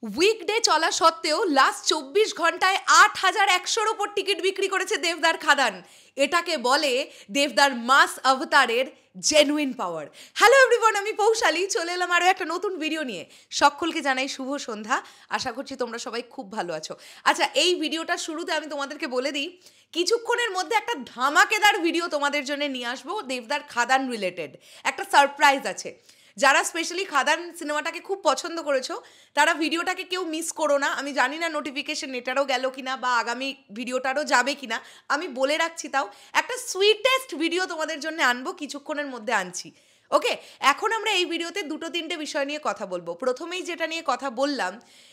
Weekday চলা সত্ত্বেও last 24 ঘন্টায় ৮,১০০-র ওপর টিকিট বিক্রি করেছে দেবদার খাদান। এটাকে বলে দেবদার মাস অবতারের জেনুইন পাওয়ার। হ্যালো এভরিওয়ান, আমি পৌশালী চলে এলাম আরও একটা নতুন ভিডিও নিয়ে। সকলকে জানাই শুভ সন্ধ্যা। আশা করছি তোমরা সবাই খুব ভালো আছো। আচ্ছা, এই ভিডিওটার শুরুতে আমি তোমাদেরকে বলে দিই, কিছুক্ষণের মধ্যে একটা ধামাকেদার ভিডিও তোমাদের জন্য নিয়ে আসবো দেবদার খাদান রিলেটেড। একটা সারপ্রাইজ আছে। যারা স্পেশালি খাদান সিনেমাটাকে খুব পছন্দ করেছো তারা ভিডিওটাকে কেউ মিস করো না। আমি জানি না নোটিফিকেশন এটারও গেল কিনা বা আগামী ভিডিওটারও যাবে কিনা, আমি বলে রাখছি। তাও একটা সুইটেস্ট ভিডিও তোমাদের জন্য আনবো, কিছুক্ষণের মধ্যে আনছি। ওকে, এখন আমরা এই ভিডিওতে 2-3টে বিষয় নিয়ে কথা বলবো। প্রথমেই যেটা নিয়ে কথা বললাম,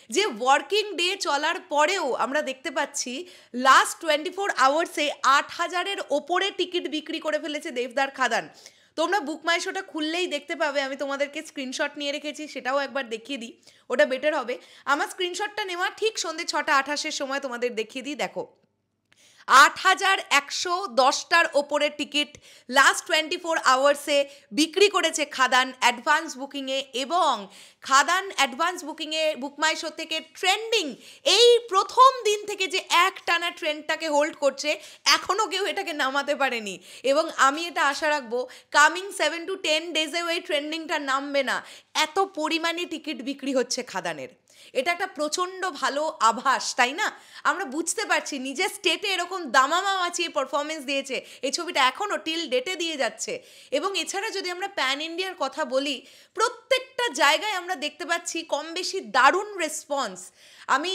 যে ওয়ার্কিং ডে চলার পরেও আমরা দেখতে পাচ্ছি লাস্ট 24 আওয়ার্সে 8,000-এর ওপরে টিকিট বিক্রি করে ফেলেছে দেবদার খাদান। তোমরা বুক মাই শোটা খুললেই দেখতে পাবে, আমি তোমাদেরকে স্ক্রিনশট নিয়ে রেখেছি, সেটাও একবার দেখিয়ে দিই, ওটা বেটার হবে। আমার স্ক্রিনশটটা নেওয়া ঠিক সন্ধ্যে 6:28-এর সময় তোমাদের দেখিয়ে দিই। দেখো, 8,110টার ওপরে টিকিট লাস্ট 24 আওয়ার্সে বিক্রি করেছে খাদান অ্যাডভান্স বুকিংয়ে। এবং খাদান অ্যাডভান্স বুকিংয়ে বুকমাই শো থেকে ট্রেন্ডিং এই প্রথম দিন থেকে যে একটানা ট্রেন্ডটাকে হোল্ড করছে, এখনও কেউ এটাকে নামাতে পারেনি। এবং আমি এটা আশা রাখবো কামিং 7 to 10 ডেজেও এই ট্রেন্ডিংটা নামবে না। এত পরিমাণে টিকিট বিক্রি হচ্ছে খাদানের, এটা একটা প্রচণ্ড ভালো আভাস, তাই না? আমরা বুঝতে পারছি নিজের স্টেটে এরকম দামামা মাচিয়ে পারফরমেন্স দিয়েছে, এই ছবিটা এখনও টিল ডেটে দিয়ে যাচ্ছে। এবং এছাড়া যদি আমরা প্যান ইন্ডিয়ার কথা বলি, প্রত্যেকটা জায়গায় আমরা দেখতে পাচ্ছি কম বেশি দারুণ রেসপন্স। আমি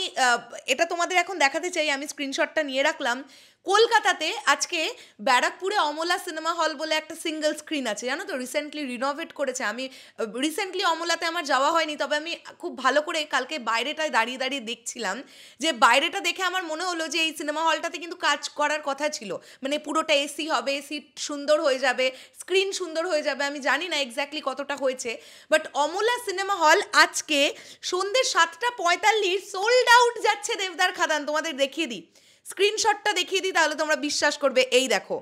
এটা তোমাদের এখন দেখাতে চাই, আমি স্ক্রিনশটটা নিয়ে রাখলাম। কলকাতাতে আজকে ব্যারাকপুরে অমলা সিনেমা হল বলে একটা সিঙ্গেল স্ক্রিন আছে, জানো তো, রিসেন্টলি রিনোভেট করেছে। আমি রিসেন্টলি অমলাতে আমার যাওয়া হয়নি, তবে আমি খুব ভালো করে কালকে বাইরেটায় দাঁড়িয়ে দাঁড়িয়ে দেখছিলাম, যে বাইরেটা দেখে আমার মনে হলো যে এই সিনেমা হলটাতে কিন্তু কাজ করার কথা ছিল, মানে পুরোটা এসি হবে, সিট সুন্দর হয়ে যাবে, স্ক্রিন সুন্দর হয়ে যাবে। আমি জানি না এক্স্যাক্টলি কতটা হয়েছে, বাট অমলা সিনেমা হল আজকে সন্ধ্যে 7:45 সোল্ড আউট যাচ্ছে দেবদার খাদান। তোমাদের দেখিয়ে দিই, স্ক্রিনশটটা দেখিয়ে দিই, তাহলে তোমরা বিশ্বাস করবে। এই দেখো,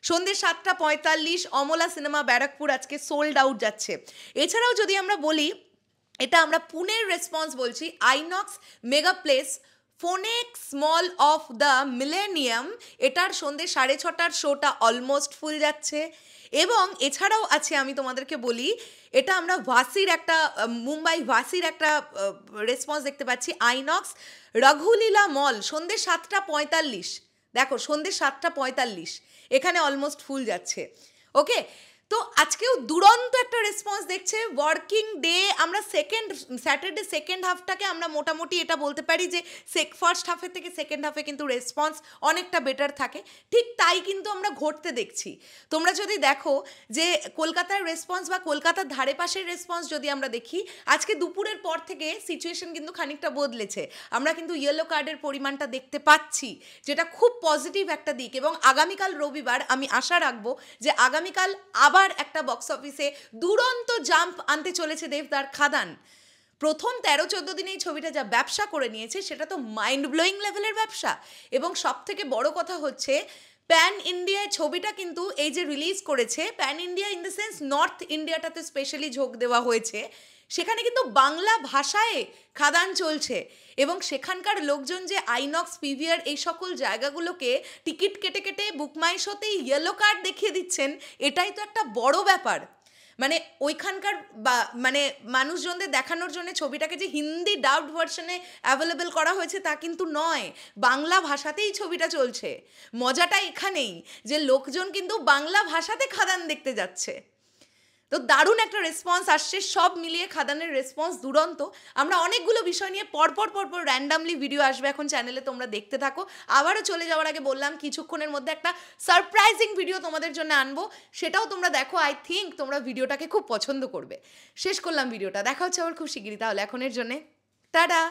সন্ধ্যে 7:45 অমলা সিনেমা ব্যারাকপুর আজকে সোল্ড আউট যাচ্ছে। এছাড়াও যদি আমরা বলি, এটা আমরা পুনের রেসপন্স বলছি, INOX Megaplex Phoenix Mall of the Millennium, এটার সন্ধ্যে 6:30টার শোটা অলমোস্ট ফুল যাচ্ছে। এবং এছাড়াও আছে, আমি তোমাদেরকে বলি, এটা আমরা ভাসির একটা মুম্বাই ভাসির একটা রেসপন্স দেখতে পাচ্ছি, আইনক্স রঘুলীলা মল সন্ধ্যে 7:45। দেখো, সন্ধ্যে 7:45 এখানে অলমোস্ট ফুল যাচ্ছে। ওকে, তো আজকেও দুরন্ত একটা রেসপন্স দেখছে। ওয়ার্কিং ডে আমরা স্যাটারডে সেকেন্ড হাফটাকে আমরা মোটামুটি এটা বলতে পারি যে ফার্স্ট হাফের থেকে সেকেন্ড হাফে কিন্তু রেসপন্স অনেকটা বেটার থাকে। ঠিক তাই কিন্তু আমরা ঘটতে দেখছি। তোমরা যদি দেখো যে কলকাতার রেসপন্স বা কলকাতার ধারে পাশের রেসপন্স যদি আমরা দেখি, আজকে দুপুরের পর থেকে সিচুয়েশন কিন্তু খানিকটা বদলেছে। আমরা কিন্তু ইয়েলো কার্ডের পরিমাণটা দেখতে পাচ্ছি, যেটা খুব পজিটিভ একটা দিক। এবং আগামীকাল রবিবার আমি আশা রাখবো যে আগামীকাল আবার একটা বক্স অফিসে দুরন্ত জাম্প আনতে চলেছে দেবদার খাদান। প্রথম 13-14 দিনে এই ছবিটা যা ব্যবসা করে নিয়েছে, সেটা তো মাইন্ড ব্লোয়িং লেভেলের ব্যবসা। এবং সব থেকে বড় কথা হচ্ছে, প্যান ইন্ডিয়ায় ছবিটা কিন্তু এই যে রিলিজ করেছে, pan India in the sense north ইন্ডিয়াটাতে স্পেশালি ঝোঁক দেওয়া হয়েছে, সেখানে কিন্তু বাংলা ভাষায় খাদান চলছে। এবং সেখানকার লোকজন যে আইনক্স পিভিআর এই সকল জায়গাগুলোকে টিকিট কেটে কেটে বুকমাই শোতেই ইয়েলো কার্ড দেখিয়ে দিচ্ছেন, এটাই তো একটা বড় ব্যাপার। মানে ওইখানকার মানে মানুষজনদের দেখানোর জন্য ছবিটাকে যে হিন্দি ডাবড ভার্সনে অ্যাভেলেবেল করা হয়েছে তা কিন্তু নয়, বাংলা ভাষাতেই ছবিটা চলছে। মজাটা এখানেই যে লোকজন কিন্তু বাংলা ভাষাতে খাদান দেখতে যাচ্ছে। তো দারুণ একটা রেসপন্স আসছে, সব মিলিয়ে খাদানের রেসপন্স দুরন্ত। আমরা অনেকগুলো বিষয় নিয়ে পরপর র্যান্ডামলি ভিডিও আসবে এখন চ্যানেলে, তোমরা দেখতে থাকো। আবারও চলে যাওয়ার আগে বললাম, কিছুক্ষণের মধ্যে একটা সারপ্রাইজিং ভিডিও তোমাদের জন্য আনবো, সেটাও তোমরা দেখো। আই থিঙ্ক তোমরা ভিডিওটাকে খুব পছন্দ করবে। শেষ করলাম ভিডিওটা, দেখা হচ্ছে আবার খুব শিগগিরই। তাহলে এখনের জন্যে টাটা।